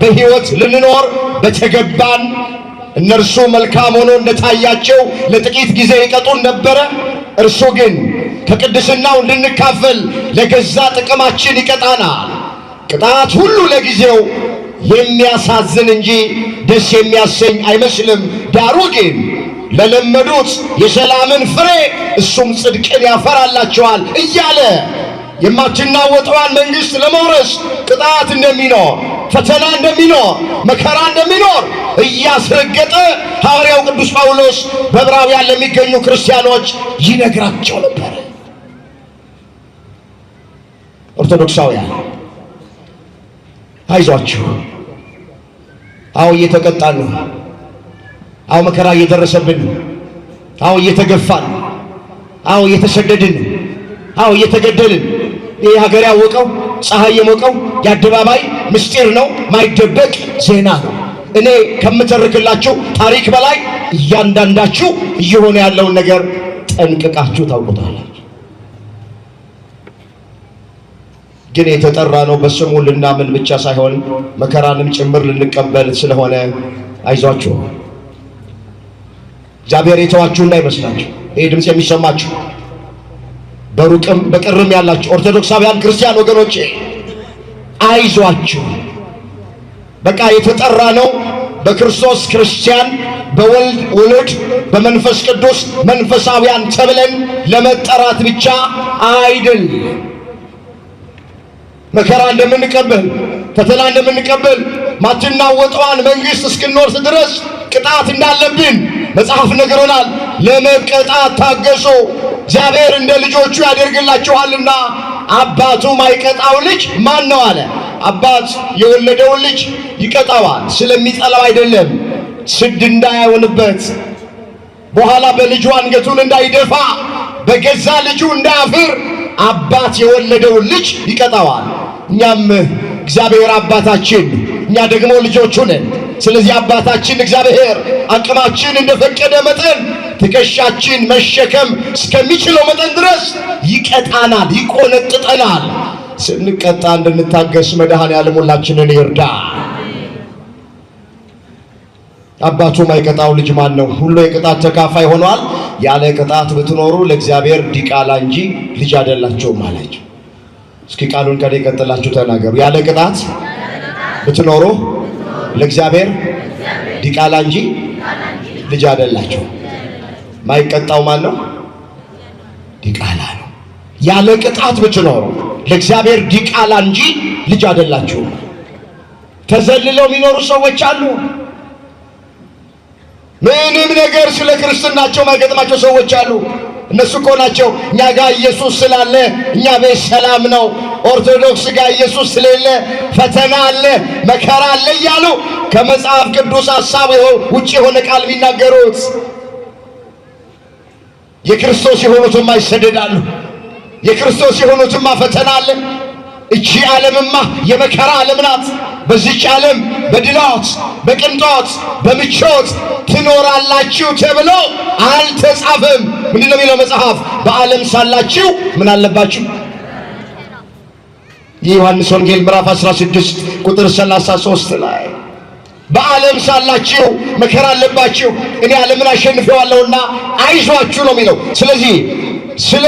በሕይወት ልንኖር በተገባን። እነርሱ መልካም ሆኖ እንደታያቸው ለጥቂት ጊዜ ይቀጡን ነበረ። እርሱ ግን ከቅድስናው እንድንካፈል ለገዛ ጥቅማችን ይቀጣናል። ቅጣት ሁሉ ለጊዜው የሚያሳዝን እንጂ ደስ የሚያሰኝ አይመስልም። ዳሩ ግን ለለመዱት የሰላምን ፍሬ እሱም ጽድቅን ያፈራላቸዋል እያለ የማትናወጠዋን መንግስት ለመውረስ ቅጣት እንደሚኖር፣ ፈተና እንደሚኖር፣ መከራ እንደሚኖር እያስረገጠ ሐዋርያው ቅዱስ ጳውሎስ በዕብራውያን ለሚገኙ ክርስቲያኖች ይነግራቸው ነበር። ኦርቶዶክሳውያን አይዟችሁ፣ አዎ እየተቀጣን ነው፣ አዎ መከራ እየደረሰብን፣ አዎ እየተገፋን፣ አዎ እየተሰደድን፣ አዎ እየተገደልን። ይህ ሀገር ያወቀው ፀሐይ የሞቀው የአደባባይ ምስጢር ነው፣ ማይደበቅ ዜና ነው። እኔ ከምተርክላችሁ ታሪክ በላይ እያንዳንዳችሁ እየሆነ ያለውን ነገር ጠንቅቃችሁ ታውቁታላችሁ። ግን የተጠራ ነው በስሙ ልናምን ብቻ ሳይሆን መከራንም ጭምር ልንቀበል ስለሆነ አይዟችሁ። እግዚአብሔር የተዋችሁ እንዳይመስላችሁ። ይህ ድምፅ የሚሰማችሁ በሩቅም በቅርብም ያላችሁ ኦርቶዶክሳውያን ክርስቲያን ወገኖቼ አይዟችሁ። በቃ የተጠራ ነው በክርስቶስ ክርስቲያን፣ በወልድ ውሉድ፣ በመንፈስ ቅዱስ መንፈሳውያን ተብለን ለመጠራት ብቻ አይደል። መከራ እንደምንቀበል፣ ፈተና እንደምንቀበል፣ ማትናወጠዋን መንግስት እስክንወርስ ድረስ ቅጣት እንዳለብን መጽሐፍ ነግሮናል። ለመቀጣት ታገሱ፣ እግዚአብሔር እንደ ልጆቹ ያደርግላችኋልና። አባቱ ማይቀጣው ልጅ ማን ነው አለ። አባት የወለደውን ልጅ ይቀጣዋል፣ ስለሚጠላው አይደለም፣ ስድ እንዳይሆንበት፣ በኋላ በልጁ አንገቱን እንዳይደፋ፣ በገዛ ልጁ እንዳያፍር አባት የወለደውን ልጅ ይቀጣዋል። እኛም እግዚአብሔር አባታችን፣ እኛ ደግሞ ልጆቹ ነን። ስለዚህ አባታችን እግዚአብሔር አቅማችን እንደፈቀደ መጠን ትከሻችን መሸከም እስከሚችለው መጠን ድረስ ይቀጣናል፣ ይቆነጥጠናል። ስንቀጣ እንድንታገስ መድኃኔዓለም ሁላችንን ይርዳ። አባቱ ማይቀጣው ልጅ ማን ነው? ሁሉ የቅጣት ተካፋይ ሆኗል። ያለ ቅጣት ብትኖሩ ለእግዚአብሔር ዲቃላ እንጂ ልጅ አይደላችሁም አላቸው። እስኪ ቃሉን ከኔ ቀጥላችሁ ተናገሩ። ያለ ቅጣት ብትኖሩ ለእግዚአብሔር ዲቃላ እንጂ ልጅ አይደላችሁም። ማይቀጣው ማን ነው? ዲቃላ ነው። ያለ ቅጣት ብትኖሩ ለእግዚአብሔር ዲቃላ እንጂ ልጅ አይደላችሁም። ተዘልለው የሚኖሩ ሰዎች አሉ። ምንም ነገር ስለ ክርስትናቸው ማይገጥማቸው ሰዎች አሉ። እነሱ እኮ ናቸው እኛ ጋር ኢየሱስ ስላለ እኛ ቤት ሰላም ነው፣ ኦርቶዶክስ ጋር ኢየሱስ ስለሌለ ፈተና አለ፣ መከራ አለ እያሉ ከመጽሐፍ ቅዱስ ሐሳብ ውጭ የሆነ ቃል የሚናገሩት። የክርስቶስ የሆኑትማ ይሰደዳሉ። የክርስቶስ የሆኑትማ ፈተና አለ። እቺ ዓለምማ የመከራ ዓለም ናት። በዚች ዓለም በድሎት በቅንጦት በምቾት ትኖራላችሁ ተብሎ አልተጻፈም። ምንድነው የሚለው መጽሐፍ? በዓለም ሳላችሁ ምን አለባችሁ? የዮሐንስ ወንጌል ምዕራፍ 16 ቁጥር 33 ላይ በዓለም ሳላችሁ መከራ አለባችሁ፣ እኔ ዓለምን አሸንፌዋለሁና አይዟችሁ ነው የሚለው። ስለዚህ ስለ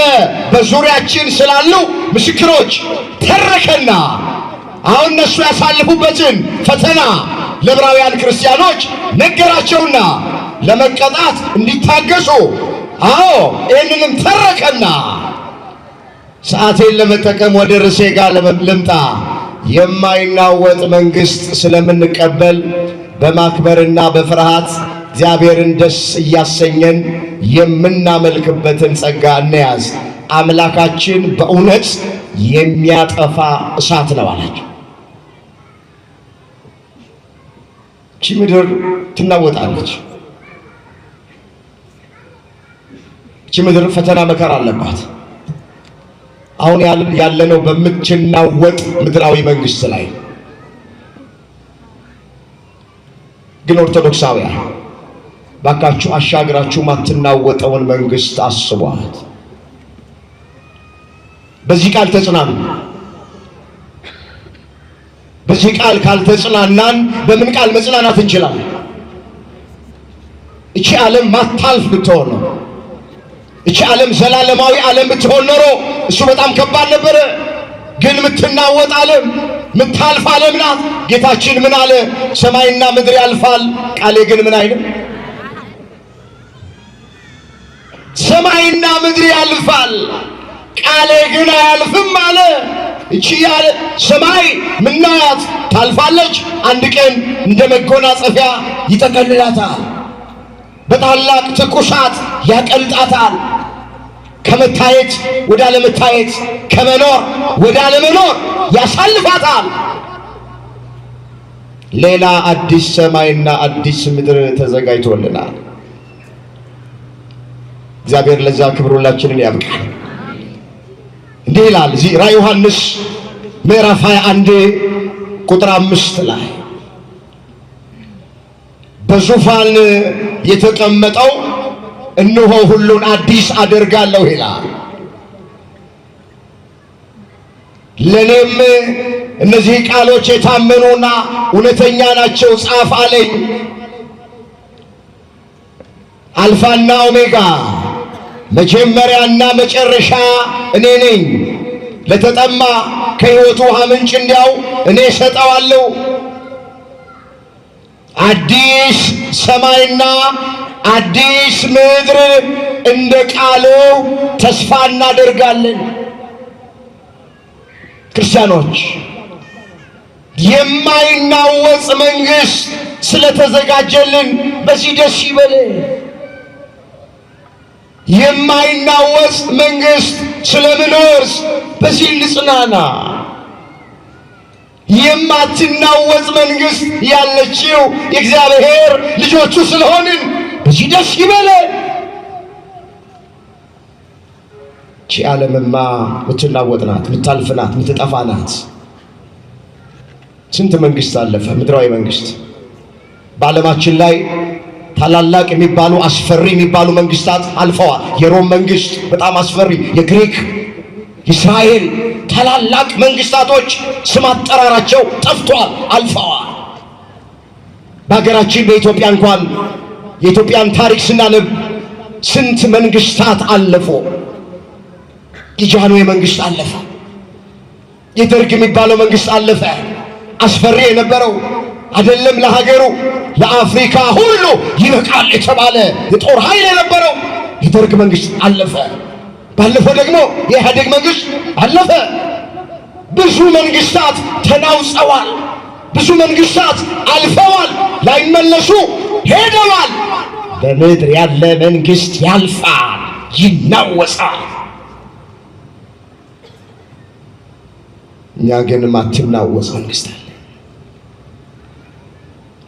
በዙሪያችን ስላሉ ምስክሮች ተረከና አሁን እነሱ ያሳልፉበትን ፈተና ለዕብራውያን ክርስቲያኖች ነገራቸውና ለመቀጣት እንዲታገሱ ይህንንም ተረከና ሰዓቴን ለመጠቀም ወደ ርዕሴ ጋር ልምጣ። የማይናወጥ መንግሥት ስለምንቀበል በማክበርና በፍርሃት እግዚአብሔርን ደስ እያሰኘን የምናመልክበትን ጸጋ እንያዝ። አምላካችን በእውነት የሚያጠፋ እሳት ነው አላቸው። እቺ ምድር ትናወጣለች። እቺ ምድር ፈተና መከራ አለባት። አሁን ያለነው በምትናወጥ ምድራዊ መንግስት ላይ ግን ኦርቶዶክሳውያን ባካችሁ አሻግራችሁ ማትናወጠውን መንግስት አስቧት። በዚህ ቃል ተጽናኑ። በዚህ ቃል ካልተጽናናን በምን ቃል መጽናናት እንችላለን? እቺ ዓለም ማታልፍ ብትሆን ነው። እቺ ዓለም ዘላለማዊ ዓለም ብትሆን ኖሮ እሱ በጣም ከባድ ነበረ። ግን ምትናወጥ ዓለም ምታልፍ ዓለም ናት። ጌታችን ምን አለ? ሰማይና ምድር ያልፋል፣ ቃሌ ግን ምን አይልም? ሰማይና ምድር ያልፋል፣ ቃሌ ግን አያልፍም አለ። እቺ ያለ ሰማይ ምናያት ታልፋለች፣ አንድ ቀን እንደ መጎናጸፊያ ይጠቀልላታል፣ በታላቅ ትኩሳት ያቀልጣታል። ከመታየት ወደ አለመታየት፣ ከመኖር ወደ አለመኖር ያሳልፋታል። ሌላ አዲስ ሰማይና አዲስ ምድር ተዘጋጅቶልናል። እግዚአብሔር ለዛ ክብር ሁላችንን ያብቃል። እንዲህ ይላል እዚህ ራዕየ ዮሐንስ ምዕራፍ 21 ቁጥር 5 ላይ በዙፋን የተቀመጠው እነሆ ሁሉን አዲስ አደርጋለሁ ይላል። ለኔም እነዚህ ቃሎች የታመኑና እውነተኛ ናቸው ጻፍ አለኝ። አልፋና ኦሜጋ መጀመሪያና መጨረሻ እኔ ነኝ። ለተጠማ ከሕይወት ውሃ ምንጭ እንዲያው እኔ እሰጠዋለሁ። አዲስ ሰማይና አዲስ ምድር እንደ ቃሉ ተስፋ እናደርጋለን። ክርስቲያኖች የማይናወጽ መንግሥት ስለተዘጋጀልን በዚህ ደስ ይበለን። የማይናወጽ መንግሥት ስለምንወርስ በዚህ እንጽናና። የማትናወጽ መንግሥት ያለችው የእግዚአብሔር ልጆቹ ስለሆንን በዚህ ደስ ይበለን። ይህች ዓለምማ ምትናወጥ ናት፣ ምታልፍ ናት፣ ምትጠፋ ናት። ስንት መንግሥት አለፈ፣ ምድራዊ መንግሥት። በዓለማችን ላይ ታላላቅ የሚባሉ አስፈሪ የሚባሉ መንግስታት አልፈዋል። የሮም መንግስት በጣም አስፈሪ፣ የግሪክ፣ እስራኤል ታላላቅ መንግስታቶች ስም አጠራራቸው ጠፍቷል፣ አልፈዋል። በሀገራችን በኢትዮጵያ እንኳን የኢትዮጵያን ታሪክ ስናነብ ስንት መንግስታት አለፉ። የጃንሆይ መንግስት አለፈ። የደርግ የሚባለው መንግስት አለፈ። አስፈሪ የነበረው አይደለም ለሀገሩ ለአፍሪካ ሁሉ ይበቃል የተባለ የጦር ኃይል የነበረው የደርግ መንግስት አለፈ። ባለፈው ደግሞ የኢህአዴግ መንግስት አለፈ። ብዙ መንግስታት ተናውጸዋል። ብዙ መንግስታት አልፈዋል፣ ላይመለሱ ሄደዋል። በምድር ያለ መንግስት ያልፋል፣ ይናወጻል። እኛ ግን ማትናወጽ መንግስት አለ።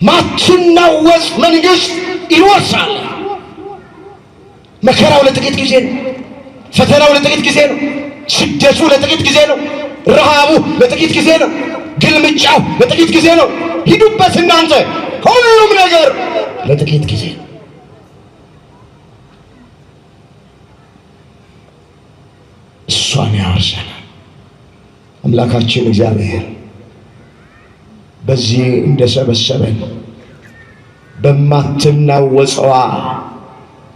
ማትናወጽ መንግስት ይወርሳል። መከራው ለጥቂት ጊዜ ነው። ፈተናው ለጥቂት ጊዜ ነው። ስደቱ ለጥቂት ጊዜ ነው። ረሃቡ ለጥቂት ጊዜ ነው። ግልምጫው ለጥቂት ጊዜ ነው። ሂዱበት እናንተ፣ ሁሉም ነገር ለጥቂት ጊዜ ነው። እሷን ያወርሰናል አምላካችን እግዚአብሔር። በዚህ እንደሰበሰበን በማትናወጸዋ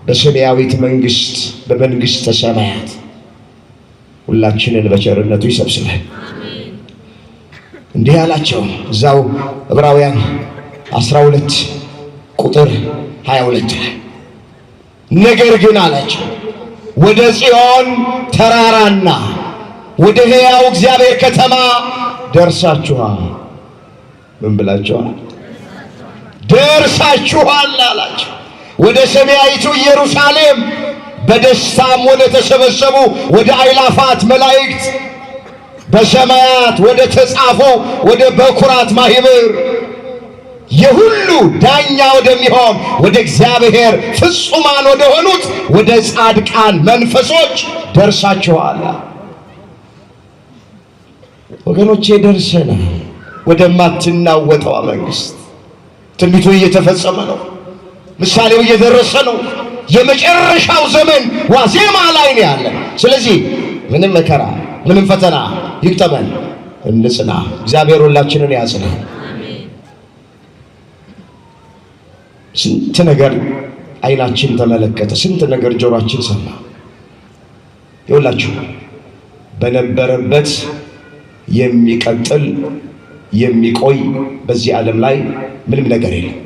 በሰማያዊት መንግስት በመንግስተ ሰማያት ሁላችንን በቸርነቱ ይሰብስበን። እንዲህ አላቸው እዛው ዕብራውያን 12 ቁጥር 22 ላይ ነገር ግን አላቸው ወደ ጽዮን ተራራና ወደ ሕያው እግዚአብሔር ከተማ ደርሳችኋል። ምን ብላችኋል? ደርሳችኋል አላቸው። ወደ ሰማያዊቱ ኢየሩሳሌም በደስታም ወደ ተሰበሰቡ ወደ አእላፋት መላእክት በሰማያት ወደ ተጻፉ ወደ በኩራት ማህበር የሁሉ ዳኛ ወደሚሆን ወደ እግዚአብሔር ፍጹማን ወደ ሆኑት ወደ ጻድቃን መንፈሶች ደርሳችኋል። ወገኖቼ ደርሰናል ወደማትናወጠው መንግስት። ትንቢቱ እየተፈጸመ ነው። ምሳሌው እየደረሰ ነው። የመጨረሻው ዘመን ዋዜማ ላይ ነው ያለ። ስለዚህ ምንም መከራ ምንም ፈተና ይቅጠመን፣ እንጽና። እግዚአብሔር ሁላችንን ያጽና። ስንት ነገር አይናችን ተመለከተ፣ ስንት ነገር ጆሮአችን ሰማ። ይኸውላችሁ በነበረበት የሚቀጥል የሚቆይ በዚህ ዓለም ላይ ምንም ነገር የለም።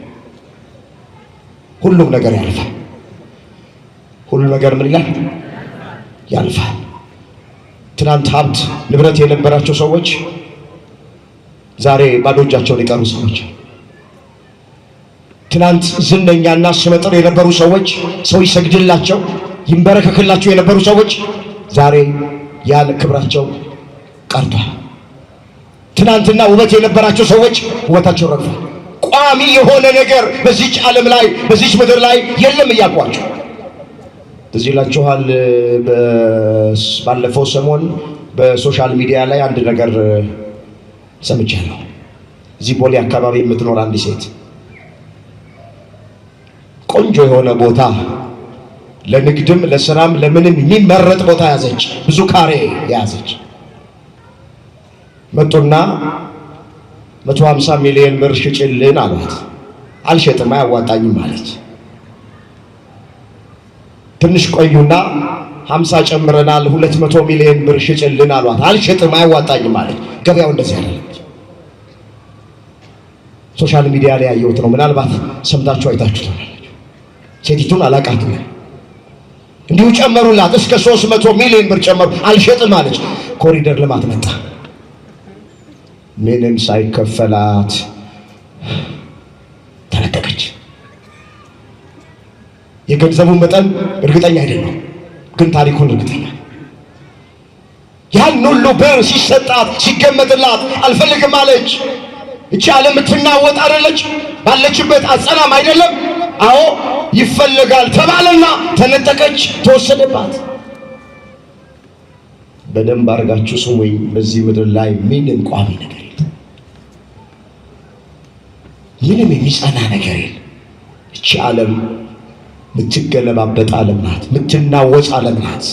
ሁሉም ነገር ያልፋል። ሁሉ ነገር ምን ይላል? ያልፋል። ትናንት ሀብት ንብረት የነበራቸው ሰዎች ዛሬ ባዶ እጃቸውን የቀሩ ሰዎች፣ ትናንት ዝነኛና ስመጥር የነበሩ ሰዎች፣ ሰው ይሰግድላቸው ይንበረከክላቸው የነበሩ ሰዎች ዛሬ ያለ ክብራቸው ቀርቷል። ትናንትና ውበት የነበራቸው ሰዎች ውበታቸው ረግፏል። ቋሚ የሆነ ነገር በዚች ዓለም ላይ በዚች ምድር ላይ የለም እያልኳቸው ትዝ ይላችኋል። ባለፈው ሰሞን በሶሻል ሚዲያ ላይ አንድ ነገር ሰምቻለሁ። እዚህ ቦሌ አካባቢ የምትኖር አንድ ሴት ቆንጆ የሆነ ቦታ ለንግድም ለስራም ለምንም የሚመረጥ ቦታ ያዘች፣ ብዙ ካሬ ያዘች። መጡና 150 ሚሊዮን ብር ሽጭልን አሏት። አልሸጥም አያዋጣኝም አለች። ትንሽ ቆዩና 50 ጨምረናል 200 ሚሊዮን ብር ሽጭልን አሏት። አልሸጥም አያዋጣኝም አለች። ገበያው እንደዚህ አይደለም። ሶሻል ሚዲያ ላይ ያየሁት ነው። ምናልባት ሰምታችሁ አይታችሁ ትሆናላችሁ። ሴቲቱን አላቃትም። እንዲሁ ጨመሩላት፣ እስከ 300 ሚሊዮን ብር ጨመሩ። አልሸጥም አለች። ኮሪደር ልማት መጣ። ምንም ሳይከፈላት ተነጠቀች። የገንዘቡን መጠን እርግጠኛ አይደለም፣ ግን ታሪኩን እርግጠኛ። ያን ሁሉ ብር ሲሰጣት ሲገመትላት አልፈልግም አለች። እቺ ዓለም የምትናወጥ አይደለች፣ ባለችበት አጸናም አይደለም። አዎ ይፈልጋል ተባለና ተነጠቀች፣ ተወሰደባት። በደንብ አድርጋችሁ ስሙኝ። በዚህ ምድር ላይ ምንም ቋሚ ነገር የለም፣ ምንም የሚጸና ነገር የለም። እቺ ዓለም ምትገለባበጥ ዓለም ናት። ምትናወጽ ዓለም ናት።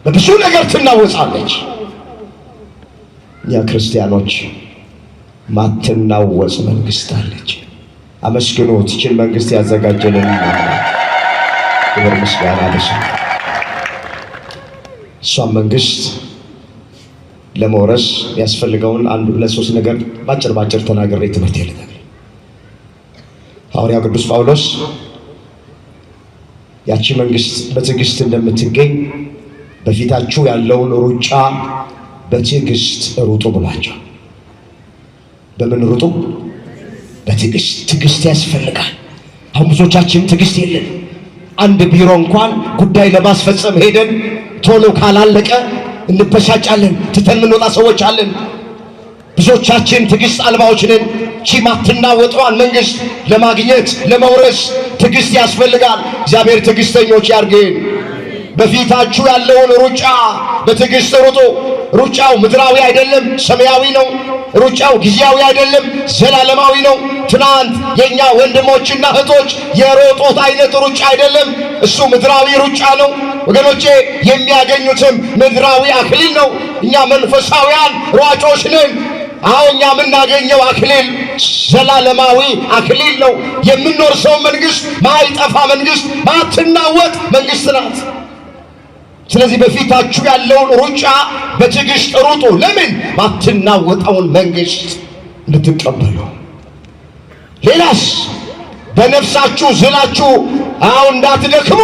በብዙ ነገር ትናወጻለች። እኛ ክርስቲያኖች ማትናወጽ መንግስት አለች። አመስግኑት። እቺን መንግስት ያዘጋጀልን ክብር ምስጋና ለስሙ። እሷን መንግስት ለመውረስ ያስፈልገውን አንድ ሁለት ሶስት ነገር ባጭር ተናግሬ ትምህርት ይልታል። ሐዋርያው ቅዱስ ጳውሎስ ያቺ መንግስት በትዕግስት እንደምትገኝ በፊታችሁ ያለውን ሩጫ በትዕግስት ሩጡ ብሏቸው። በምን ሩጡ? በትዕግስት። ትዕግስት ያስፈልጋል። አሁን ብዙዎቻችን ትዕግስት የለን። አንድ ቢሮ እንኳን ጉዳይ ለማስፈጸም ሄደን ቶሎ ካላለቀ እንበሳጫለን፣ ትተን የምንወጣ ሰዎች አለን። ብዙዎቻችን ትዕግስት አልባዎች ነን። ማትናወጠዋን መንግስት ለማግኘት ለመውረስ ትዕግስት ያስፈልጋል። እግዚአብሔር ትዕግስተኞች ያርገን። በፊታችሁ ያለውን ሩጫ በትዕግስት ሩጡ። ሩጫው ምድራዊ አይደለም፣ ሰማያዊ ነው። ሩጫው ጊዜያዊ አይደለም፣ ዘላለማዊ ነው። ትናንት የኛ ወንድሞችና እህቶች የሮጡት አይነት ሩጫ አይደለም፣ እሱ ምድራዊ ሩጫ ነው። ወገኖቼ የሚያገኙትም ምድራዊ አክሊል ነው። እኛ መንፈሳውያን ሯጮች ነን። አሁን እኛ የምናገኘው አክሊል ዘላለማዊ አክሊል ነው። የምንወርሰው መንግስት ማይጠፋ መንግስት፣ ማትናወጥ መንግስት ናት። ስለዚህ በፊታችሁ ያለውን ሩጫ በትዕግስት ሩጡ። ለምን? ማትናወጠውን መንግስት እንድትቀበሉ። ሌላስ? በነፍሳችሁ ዝላችሁ እንዳትደክሙ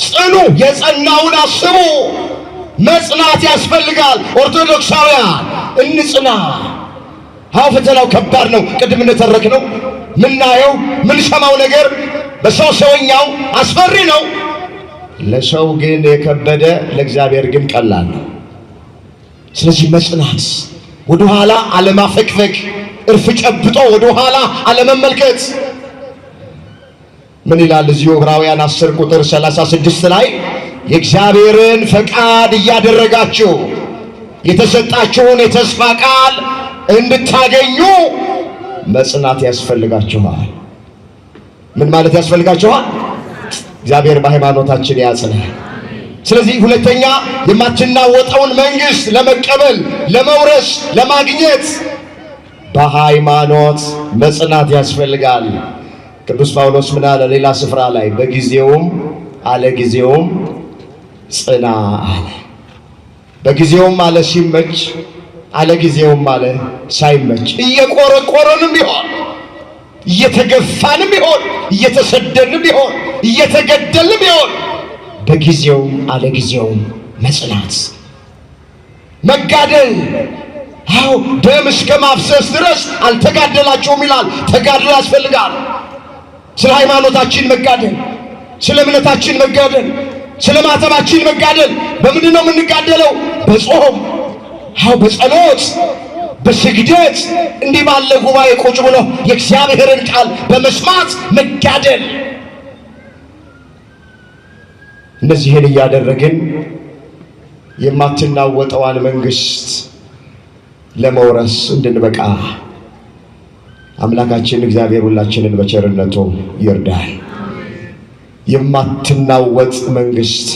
ጽኑ፣ የጸናውን አስቡ። መጽናት ያስፈልጋል። ኦርቶዶክሳውያን እንጽና። ፈተናው ከባድ ነው። ቅድም እንደተረክነው ምናየው ምንሰማው ነገር በሰውኛው አስፈሪ ነው። ለሰው ግን የከበደ ለእግዚአብሔር ግን ቀላል ነው። ስለዚህ መጽናት፣ ወደኋላ አለማፈግፈግ፣ እርፍ ጨብጦ ወደኋላ አለመመልከት። ምን ይላል እዚሁ ዕብራውያን 10 ቁጥር 36 ላይ የእግዚአብሔርን ፈቃድ እያደረጋችሁ የተሰጣችሁን የተስፋ ቃል እንድታገኙ መጽናት ያስፈልጋችኋል። ምን ማለት ያስፈልጋችኋል? እግዚአብሔር በሃይማኖታችን ያጽናል። ስለዚህ ሁለተኛ የማትናወጠውን መንግስት ለመቀበል ለመውረስ ለማግኘት በሃይማኖት መጽናት ያስፈልጋል። ቅዱስ ጳውሎስ ምን አለ ሌላ ስፍራ ላይ? በጊዜውም አለ ጊዜውም ጽና አለ። በጊዜውም አለ ሲመች፣ አለ ጊዜውም አለ ሳይመች፣ እየቆረቆረንም ቢሆን እየተገፋንም ቢሆን እየተሰደድንም ቢሆን እየተገደልንም ቢሆን በጊዜውም አለ ጊዜውም መጽናት፣ መጋደል። ደም እስከ ማፍሰስ ድረስ አልተጋደላችሁም ይላል። ተጋድሎ ያስፈልጋል። ስለ ሃይማኖታችን መጋደል፣ ስለ እምነታችን መጋደል፣ ስለ ማተባችን መጋደል። በምንድን ነው የምንጋደለው? በጾም፣ በጸሎት፣ በስግደት፣ እንዲህ ባለ ጉባኤ ቁጭ ብሎ የእግዚአብሔርን ቃል በመስማት መጋደል። እነዚህን እያደረግን የማትናወጠዋን መንግስት ለመውረስ እንድንበቃ አምላካችን እግዚአብሔር ሁላችንን በቸርነቱ ይርዳል። የማትናወጥ መንግስት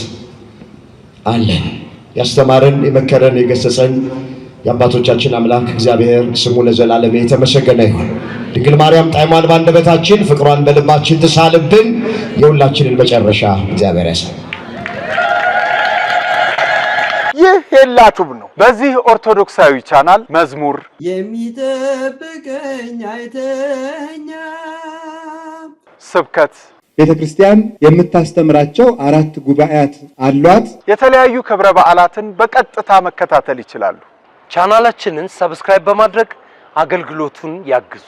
አለን። ያስተማረን፣ የመከረን፣ የገሰጸን የአባቶቻችን አምላክ እግዚአብሔር ስሙ ለዘላለም የተመሰገነ ይሁን። ድንግል ማርያም ጣዕሟን በአንደበታችን ፍቅሯን በልባችን ትሳልብን። የሁላችንን መጨረሻ እግዚአብሔር ያሳይ። ይህ ሄላቱብ ነው። በዚህ ኦርቶዶክሳዊ ቻናል መዝሙር የሚጠብቀኝ አይተኛ፣ ስብከት፣ ቤተ ክርስቲያን የምታስተምራቸው 4 ጉባኤያት አሏት። የተለያዩ ክብረ በዓላትን በቀጥታ መከታተል ይችላሉ። ቻናላችንን ሰብስክራይብ በማድረግ አገልግሎቱን ያግዙ።